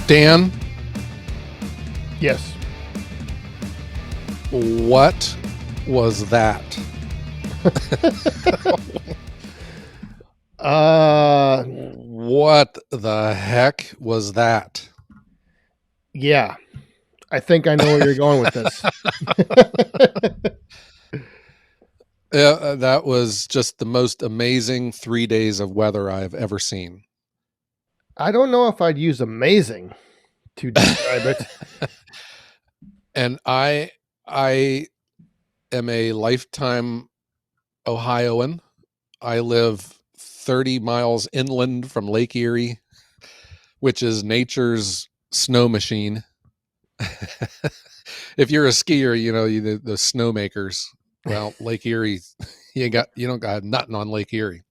Dan, Yes. what was that? What the heck was that? Yeah. I think I know where you're going with this. Yeah, that was just the most amazing 3 days of weather I've ever seen. I don't know if I'd use amazing to describe it. And I am a lifetime Ohioan. I live 30 miles inland from Lake Erie, which is nature's snow machine. If you're a skier, you know, the snowmakers. Well, Lake Erie, you don't got nothing on Lake Erie.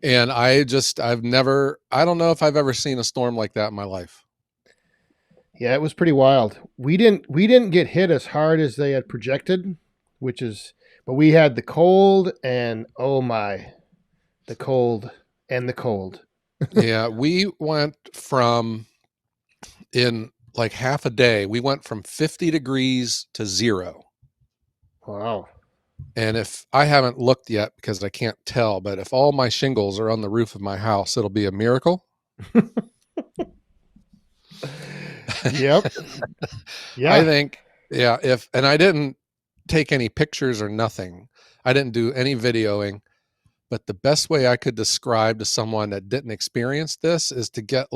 And I don't know if I've ever seen a storm like that in my life. Yeah, it was pretty wild. We didn't get hit as hard as they had projected, but we had the cold and oh my, the cold and the cold. Yeah, we went from in like half a day, we went from 50 degrees to 0. Wow. And if I haven't looked yet because I can't tell, but if all my shingles are on the roof of my house, it'll be a miracle. Yep. Yeah. I think, yeah, and I didn't take any pictures or nothing. I didn't do any videoing, but the best way I could describe to someone that didn't experience this is to get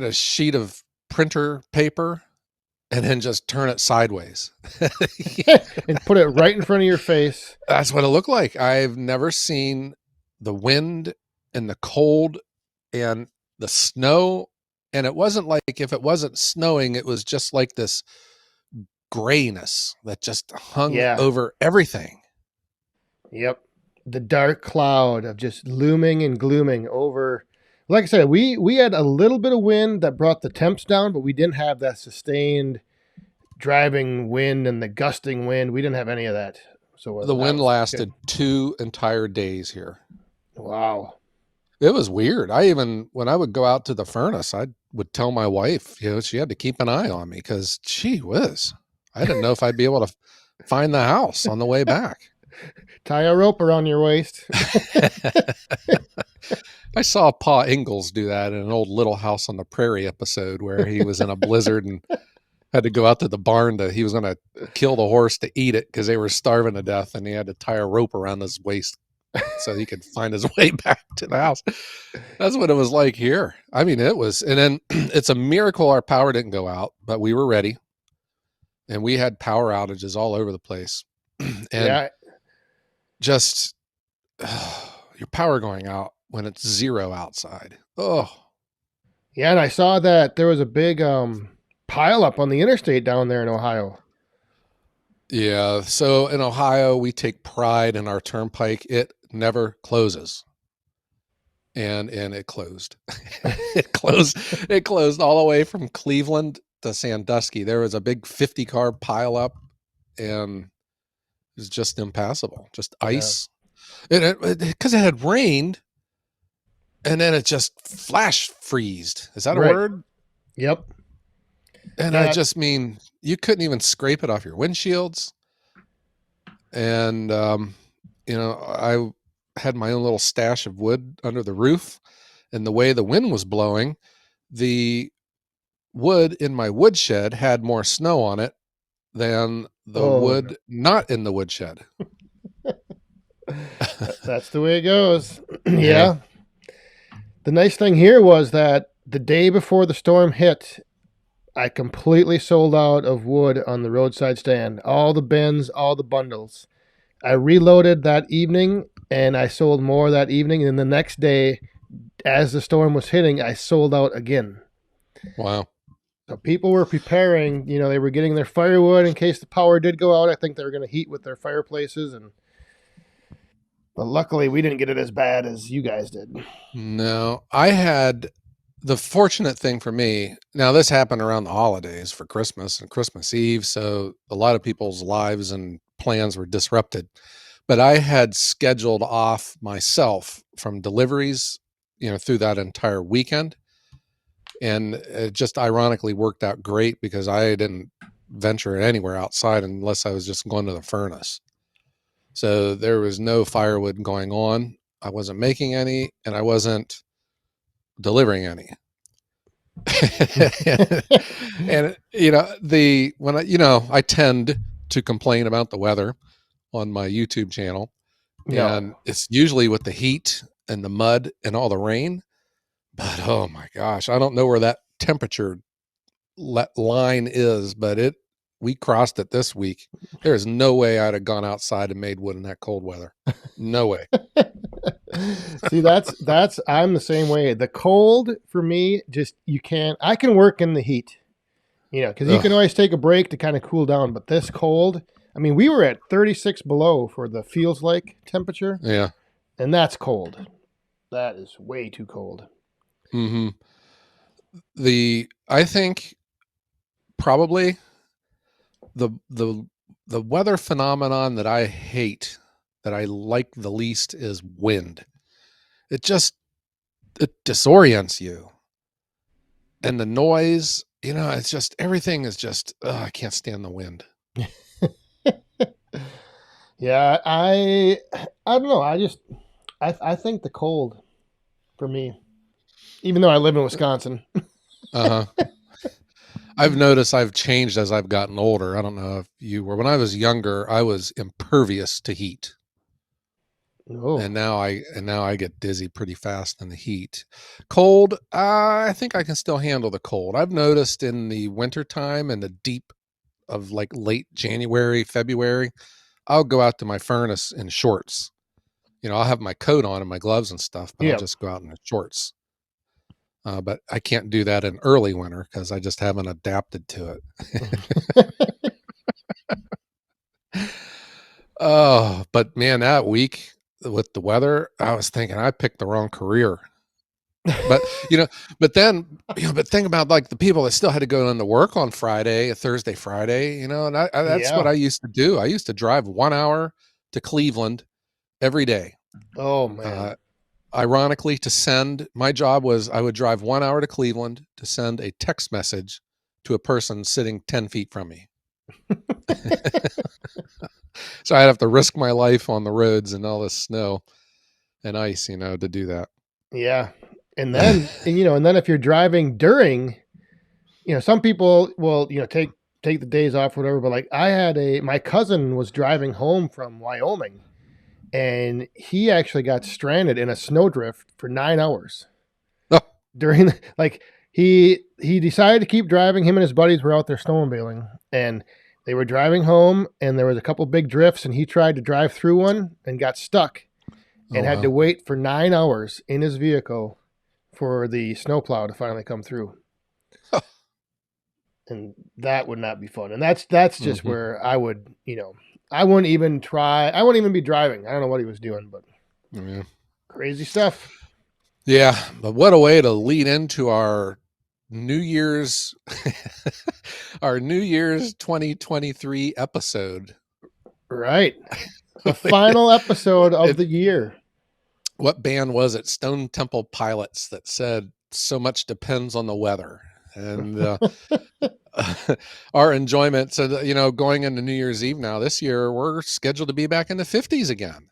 a sheet of printer paper and then just turn it sideways. And put it right in front of your face. That's what it looked like. I've never seen the wind and the cold and the snow. And it wasn't like if it wasn't snowing, it was just like this grayness that just hung over everything. Yep. The dark cloud of just looming and glooming over. Like I said, we had a little bit of wind that brought the temps down, but we didn't have that sustained driving wind and the gusting wind. We didn't have any of that. So the wind lasted 2 entire days here. Wow. It was weird. When I would go out to the furnace, I would tell my wife, she had to keep an eye on me because gee whiz, I didn't know if I'd be able to find the house on the way back. Tie a rope around your waist. I saw Pa Ingalls do that in an old Little House on the Prairie episode where he was in a blizzard and had to go out to the barn he was going to kill the horse to eat it because they were starving to death, and he had to tie a rope around his waist so he could find his way back to the house. That's what it was like here. I mean, it was, and then it's a miracle our power didn't go out, but we were ready, and we had power outages all over the place. And just your power going out when it's 0 outside. Oh, yeah. And I saw that there was a big pile up on the interstate down there in Ohio. Yeah. So in Ohio, we take pride in our turnpike. It never closes. And it closed. It closed all the way from Cleveland to Sandusky. There was a big 50-car pile up, and it was just impassable. Just ice. Because it had rained, and then it just flash freezed. Is that a word? Yep. And I just mean, you couldn't even scrape it off your windshields. And, I had my own little stash of wood under the roof, and the way the wind was blowing, the wood in my woodshed had more snow on it than the wood not in the woodshed. That's the way it goes. Yeah. The nice thing here was that the day before the storm hit, I completely sold out of wood on the roadside stand. All the bins, all the bundles. I reloaded that evening, and I sold more that evening. And the next day, as the storm was hitting, I sold out again. Wow. So people were preparing, they were getting their firewood in case the power did go out. I think they were going to heat with their fireplaces. But luckily, we didn't get it as bad as you guys did. No, I had the fortunate thing for me. Now, this happened around the holidays for Christmas and Christmas Eve. So a lot of people's lives and plans were disrupted. But I had scheduled off myself from deliveries, through that entire weekend. And it just ironically worked out great because I didn't venture anywhere outside unless I was just going to the furnace. So there was no firewood going on. I wasn't making any, and I wasn't delivering any. And I tend to complain about the weather on my YouTube channel, No. and it's usually with the heat and the mud and all the rain. But oh my gosh, I don't know where that temperature line is, but we crossed it this week. There's no way I'd have gone outside and made wood in that cold weather. No way. See, that's I'm the same way. The cold for me, just I can work in the heat, because you can always take a break to kind of cool down. But this cold, I mean, we were at 36 below for the feels like temperature. Yeah. And that's cold. That is way too cold. Mm-hmm. I think probably the weather phenomenon that I hate, that I like the least, is wind. It disorients you. And the noise, it's just, everything is just, I can't stand the wind. Yeah, I don't know. I think the cold for me, even though I live in Wisconsin. Uh-huh. I've noticed I've changed as I've gotten older. I don't know if you were. When I was younger, I was impervious to heat. Oh. And now I get dizzy pretty fast in the heat. Cold, I think I can still handle the cold. I've noticed in the wintertime and the deep of like late January, February, I'll go out to my furnace in shorts. I'll have my coat on and my gloves and stuff, but I'll just go out in the shorts. But I can't do that in early winter because I just haven't adapted to it. Oh, but man, that week with the weather, I was thinking I picked the wrong career. But but think about like the people that still had to go into work on Thursday, Friday, and that's what I used to do. I used to drive 1 hour to Cleveland every day. Oh man. Ironically, my job was I would drive 1 hour to Cleveland to send a text message to a person sitting 10 feet from me. So I'd have to risk my life on the roads and all this snow and ice, to do that. Yeah. And then, and then if you're driving during, some people will, take the days off or whatever, but like my cousin was driving home from Wyoming and he actually got stranded in a snowdrift for 9 hours. During he decided to keep driving. Him and his buddies were out there snowmobiling and they were driving home and there was a couple big drifts and he tried to drive through one and got stuck and had to wait for 9 hours in his vehicle for the snowplow to finally come through. And that would not be fun. And that's just where I would, I wouldn't even try. I wouldn't even be driving. I don't know what he was doing, but crazy stuff. Yeah. But what a way to lead into our New Year's, our New Year's 2023 episode. Right. The final episode of the year. What band was it? Stone Temple Pilots that said so much depends on the weather. And our enjoyment. So, going into New Year's Eve now, this year, we're scheduled to be back in the 50s again.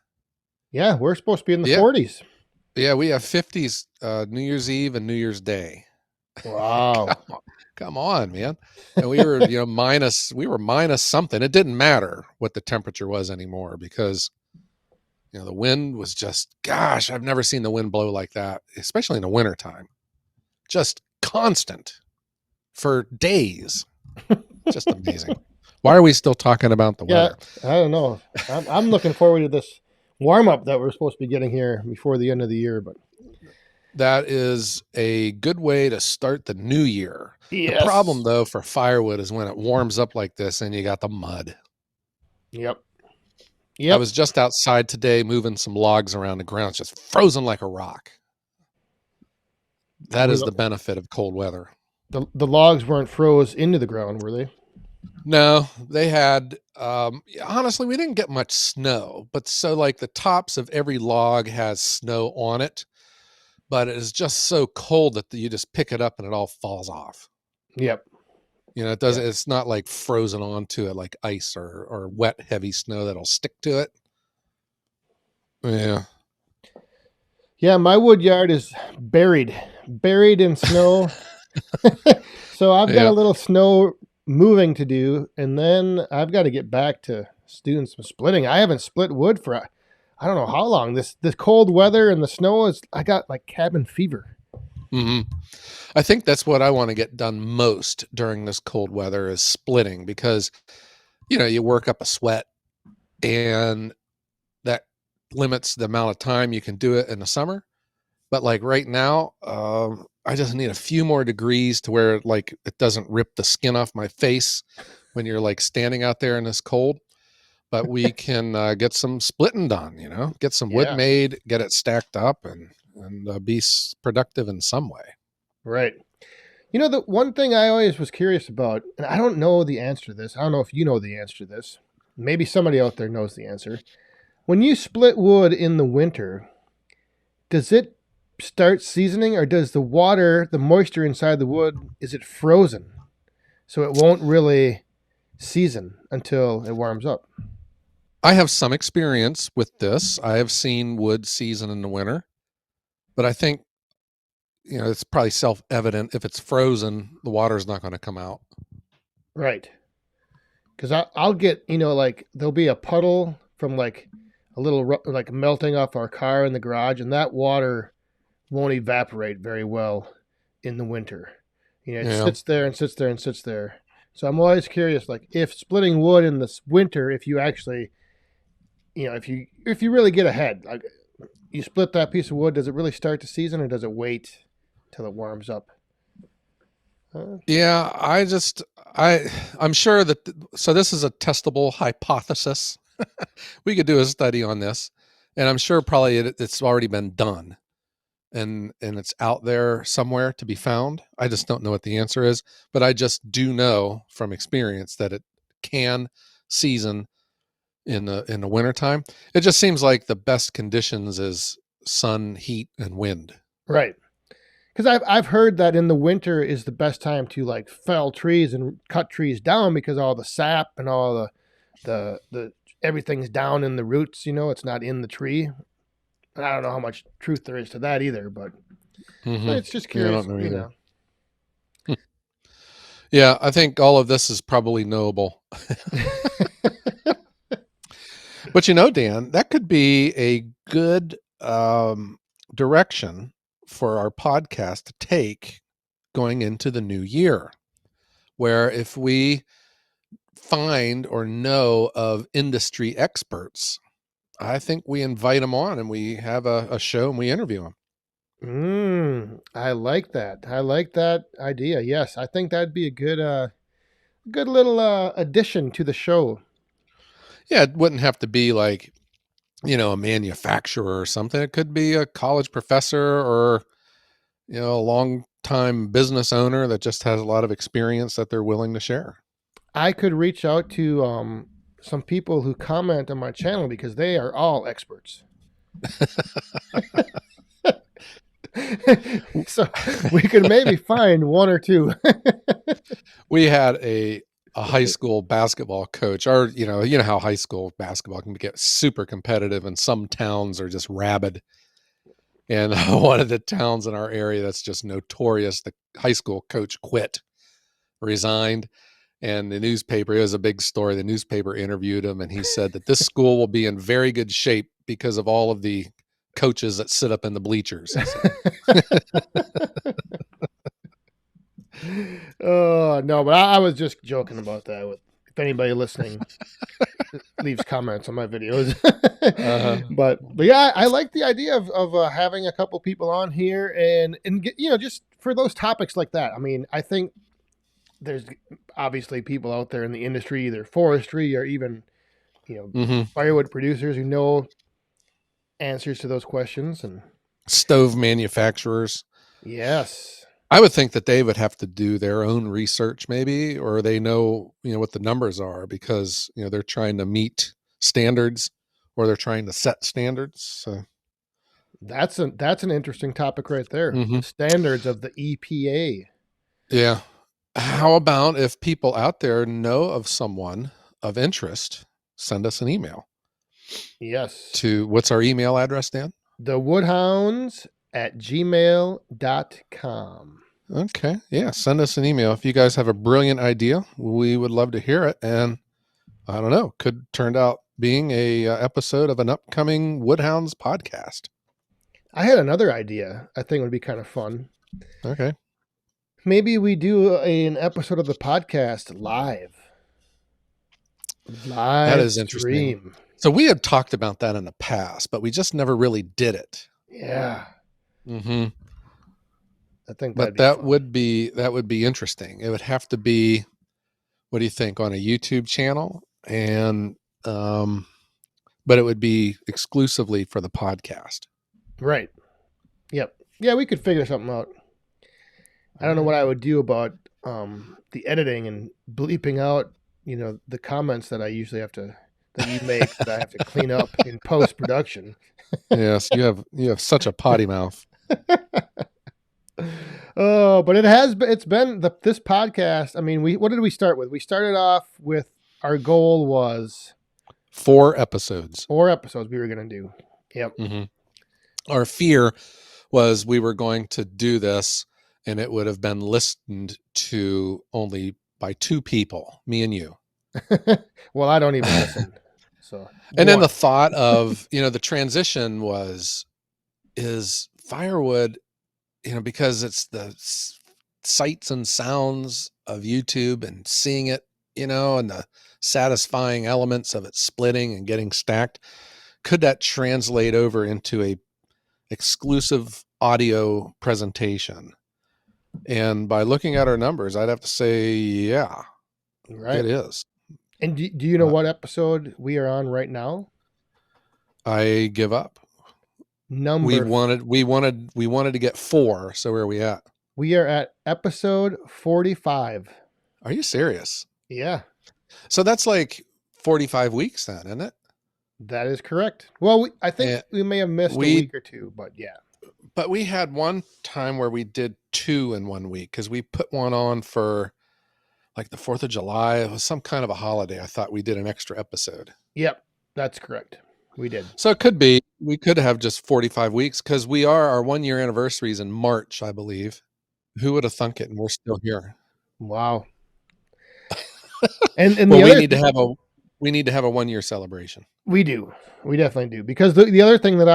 Yeah, we're supposed to be in the 40s. Yeah, we have 50s New Year's Eve and New Year's Day. Wow. Come on, man. And we were, minus something. It didn't matter what the temperature was anymore because, the wind was just, gosh, I've never seen the wind blow like that, especially in the wintertime. Just constant for days. Just amazing. Why are we still talking about the weather? I don't know. I'm looking forward to this warm up that we're supposed to be getting here before the end of the year, but that is a good way to start the new year. Yes. The problem though for firewood is when it warms up like this and you got the mud. Yep. I was just outside today moving some logs around the ground. It's just frozen like a rock. That is the benefit of cold weather. The logs weren't froze into the ground, were they? No, they had, honestly, we didn't get much snow, but so like the tops of every log has snow on it, but it is just so cold that you just pick it up and it all falls off. Yep. You know, it doesn't, it's not like frozen onto it like ice or wet, heavy snow that'll stick to it. Yeah. Yeah, my wood yard is buried in snow. So I've got a Yeah. little snow moving to do, and then I've got to get back to doing some splitting. I haven't split wood for I don't know how long. This cold weather and the snow is, I got like cabin fever. Hmm. I think that's what I want to get done most during this cold weather is splitting because, you know, you work up a sweat and that limits the amount of time you can do it in the summer. But like right now, I just need a few more degrees to where like it doesn't rip the skin off my face when you're like standing out there in this cold. But we can get some splitting done, you know, get some wood Yeah, made, get it stacked up, and be productive in some way. right. You know, the one thing I always was curious about, and I don't know the answer to this. I don't know if you know the answer to this. Maybe somebody out there knows the answer. When you split wood in the winter, does it start seasoning, or does the water, the moisture inside the wood, is it frozen? So it won't really season until it warms up. I have some experience with this. I have seen wood season in the winter, but I think, you know, it's probably self-evident. If it's frozen, the water is not going to come out. Right. Because I'll get, you know, like there'll be a puddle from like a little, like melting off our car in the garage, and that water won't evaporate very well in the winter. You know, it Yeah. sits there and sits there and sits there. So I'm always curious, like if splitting wood in this winter, if you actually, you know, if you really get ahead, like you split that piece of wood, does it really start to season, or does it wait till it warms up? Yeah, I'm sure that so this is a testable hypothesis. We could do a study on this, and I'm sure probably it's already been done and it's out there somewhere to be found. I just don't know what the answer is, but I just do know from experience that it can season in the wintertime. It just seems like the best conditions is sun, heat, and wind. Right. Because I've heard that in the winter is the best time to like fell trees and cut trees down, because all the sap and all the everything's down in the roots. You know, it's not in the tree. And I don't know how much truth there is to that either, but Mm-hmm. it's just Yeah, I curious. don't know You either. know, Yeah, I think all of this is probably knowable. But you know, Dan, that could be a good direction for our podcast to take going into the new year, where if we find or know of industry experts, I think we invite them on and we have a show and we interview them. I like that. I like that idea. Yes, I think that'd be a good little addition to the show. Yeah, it wouldn't have to be like, you know, a manufacturer or something. It could be a college professor or, you know, a long time business owner that just has a lot of experience that they're willing to share. I could reach out to some people who comment on my channel, because they are all experts. So we could maybe find one or two. We had a high school basketball coach, or you know how high school basketball can get super competitive and some towns are just rabid. And one of the towns in our area that's just notorious, the high school coach quit, resigned, and the newspaper, it was a big story. The newspaper interviewed him and he said that this school will be in very good shape because of all of the coaches that sit up in the bleachers, he said. Oh no, but I was just joking about that. If anybody listening leaves comments on my videos, but yeah, I like the idea of having a couple people on here and get, you know, just for those topics like that. I mean, I think there's obviously people out there in the industry, either forestry or even, you know, Mm-hmm. firewood producers who know answers to those questions. And Stove manufacturers. yes, I would think that they would have to do their own research, maybe, or they know, you know, what the numbers are because, you know, they're trying to meet standards or they're trying to set standards. So, That's an interesting topic right there. Mm-hmm. The standards of the EPA. Yeah. How about if people out there know of someone of interest, send us an email Yes. to, what's our email address, Dan? The Woodhounds at gmail.com. Okay. Yeah. Send us an email. If you guys have a brilliant idea, we would love to hear it. And I don't know, could turn out being a episode of an upcoming Wood Hounds podcast. I had another idea I think would be kind of fun. Okay. Maybe we do an episode of the podcast live. That is interesting. Stream. So we had talked about that in the past, but we just never really did it. Yeah. Mm-hmm. I think But that would be interesting. It would have to be, what do you think, on a YouTube channel? And but it would be exclusively for the podcast. Right. Yep. Yeah, we could figure something out. I don't know what I would do about the editing and bleeping out, the comments that I usually that you make that I have to clean up in post production. Yes, you have such a potty mouth. Oh, but it's been this podcast. I mean, what did we start with? We started off with our goal was 4 episodes. 4 episodes we were going to do. Yep. Mm-hmm. Our fear was we were going to do this and it would have been listened to only by 2 people, me and you. Well, I don't even listen. So, and then the thought of, the transition is firewood, because it's the sights and sounds of YouTube and seeing it, and the satisfying elements of it splitting and getting stacked. Could that translate over into a exclusive audio presentation? And by looking at our numbers, I'd have to say, yeah, right. It is. And do you know what episode we are on right now? I give up. We wanted to get 4. So where are we at? We are at episode 45. Are you serious? Yeah. So that's like 45 weeks then, isn't it? That is correct. Well, I think we may have missed a week or 2, but yeah. But we had one time where we did 2 in 1 week because we put one on for like the 4th of July. It was some kind of a holiday. I thought we did an extra episode. Yep, that's correct. We did. So we could have just 45 weeks because our 1-year anniversary is in March, I believe. Who would have thunk it? And we're still here. Wow. and we need to have a 1-year celebration. We do. We definitely do. Because the other thing that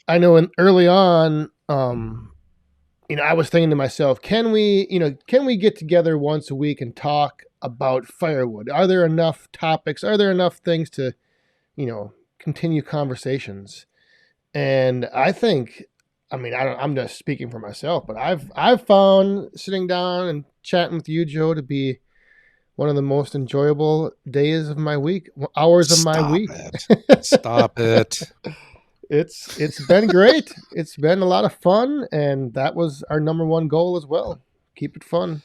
I know early on, I was thinking to myself, can we get together once a week and talk about firewood? Are there enough topics? Are there enough things to, continue conversations? And I think, I'm just speaking for myself, but I've found sitting down and chatting with you, Joe, to be one of the most enjoyable days of my week, hours of my week. Stop it. It's been great. It's been a lot of fun, and that was our number 1 goal as well. Keep it fun.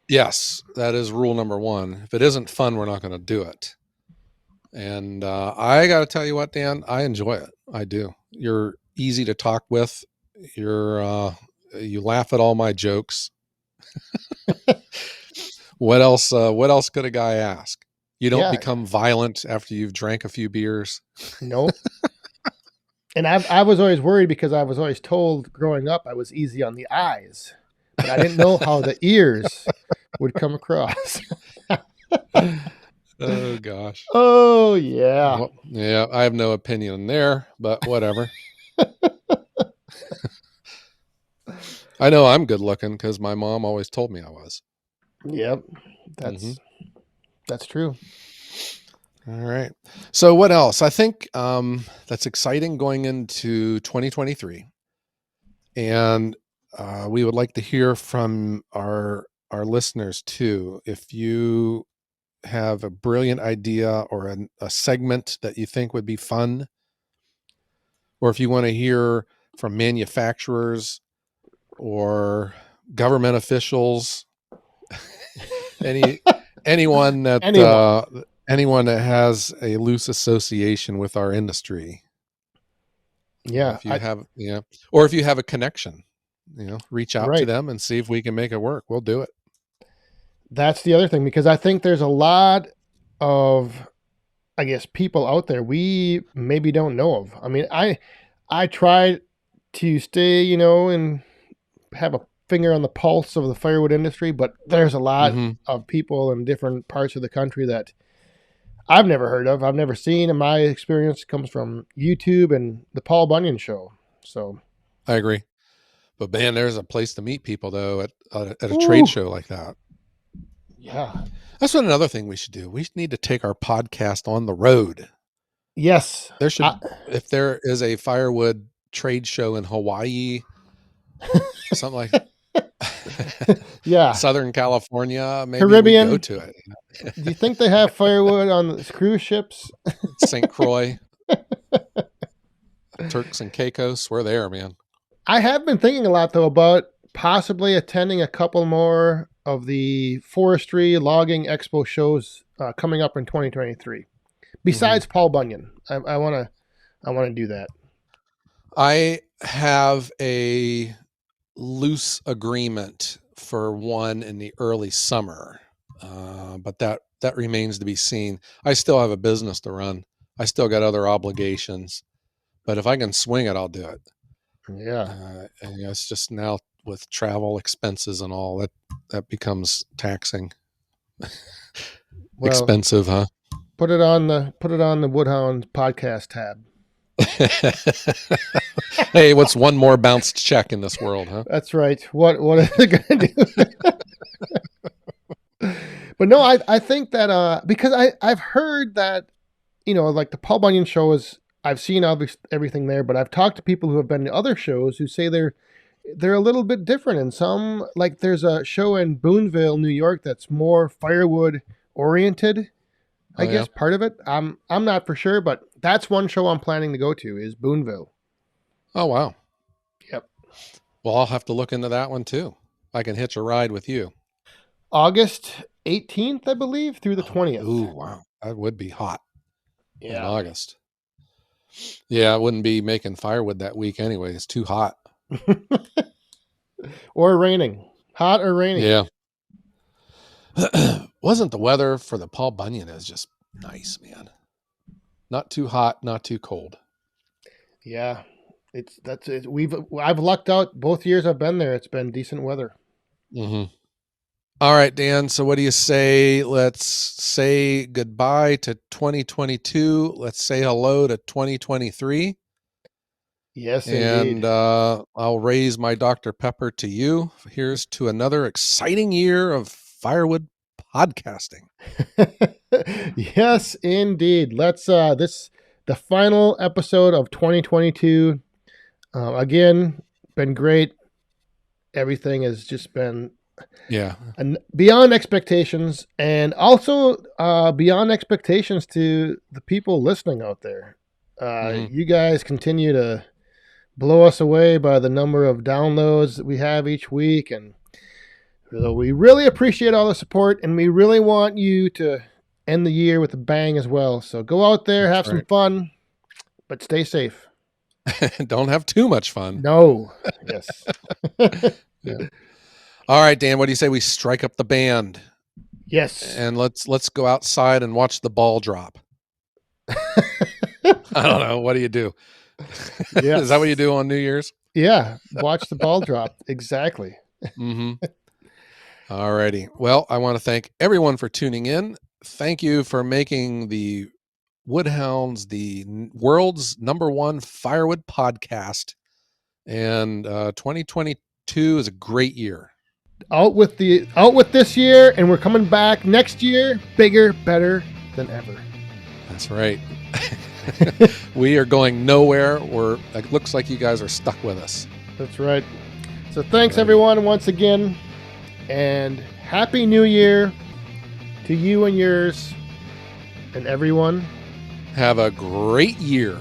Yes, that is rule number 1. If it isn't fun, we're not going to do it. And I got to tell you what, Dan, I enjoy it. I do. You're easy to talk with. You laugh at all my jokes. What else could a guy ask? You don't become violent after you've drank a few beers. Nope. And I was always worried because I was always told growing up I was easy on the eyes, but I didn't know how the ears would come across. Oh gosh. Oh yeah. Well, yeah, I have no opinion there, but whatever. I know I'm good looking because my mom always told me I was. Yep. That's true. All right. So what else? I think that's exciting going into 2023. And we would like to hear from our listeners too. If you have a brilliant idea or a segment that you think would be fun, or if you want to hear from manufacturers or government officials, anyone that has a loose association with our industry, Yeah. If you have, or if you have a connection, reach out to Right. them and see if we can make it work. We'll do it. That's the other thing, because I think there's a lot of, I guess, people out there we maybe don't know of. I mean, I try to stay, and have a finger on the pulse of the firewood industry, but there's a lot of people in different parts of the country that I've never heard of, I've never seen, and my experience comes from YouTube and the Paul Bunyan Show. So I agree. But man, there's a place to meet people though at a Ooh. trade show like that. Yeah. That's what another thing we should do. We need to take our podcast on the road. Yes. There should, if there is a firewood trade show in Hawaii, something like yeah. Southern California, maybe Caribbean. we go to it. Do you think they have firewood on the cruise ships? St. Croix, Turks and Caicos, we're there, man. I have been thinking a lot though about possibly attending a couple more of the forestry logging expo shows coming up in 2023. Besides Paul Bunyan, I want to do that. I have a loose agreement for one in the early summer, but that remains to be seen. I still have a business to run. I still got other obligations, but if I can swing it, I'll do it. Yeah. And it's just now with travel expenses and all that becomes taxing. Well, expensive, huh? Put it on the Wood Hounds Podcast tab. Hey, what's one more bounced check in this world, huh? That's right. What are they going to do? But no, I think that because I've heard that, like the Paul Bunyan Show I've seen everything there, but I've talked to people who have been to other shows who say they're a little bit different. And some, like there's a show in Boonville, New York, that's more firewood oriented. I guess part of it. I'm not for sure, but that's one show I'm planning to go to is Boonville. Oh, wow. Yep. Well, I'll have to look into that one too. I can hitch a ride with you. August 18th, I believe, through the 20th. Ooh, wow. That would be hot in August. Yeah, I wouldn't be making firewood that week anyway. It's too hot. Or raining. Hot or raining. Yeah. Wasn't the weather for the Paul Bunyan is just nice, man. Not too hot, not too cold. Yeah. I've lucked out both years I've been there. It's been decent weather. All right, Dan. So what do you say? Let's say goodbye to 2022. Let's say hello to 2023. Yes, indeed. And I'll raise my Dr. Pepper to you. Here's to another exciting year of firewood podcasting. Yes, indeed. Let's the final episode of 2022. Again, been great. Everything has just been beyond expectations, and also beyond expectations to the people listening out there. You guys continue to blow us away by the number of downloads that we have each week, and so we really appreciate all the support, and we really want you to end the year with a bang as well. So go out there, have some fun, but stay safe. Don't have too much fun. No. Yes. Yeah. All right, Dan, what do you say we strike up the band? Yes. And let's go outside and watch the ball drop. I don't know. What do you do? Yes. Is that what you do on New Year's? Yeah. Watch the ball drop. Exactly. All righty. Well, I want to thank everyone for tuning in. Thank you for making the Wood Hounds the world's #1 firewood podcast. And 2022 is a great year. Out with this year, and we're coming back next year, bigger, better than ever. That's right. We are going nowhere. It looks like you guys are stuck with us. That's right. So thanks everyone once again, and Happy New Year to you and yours, and everyone. Have a great year.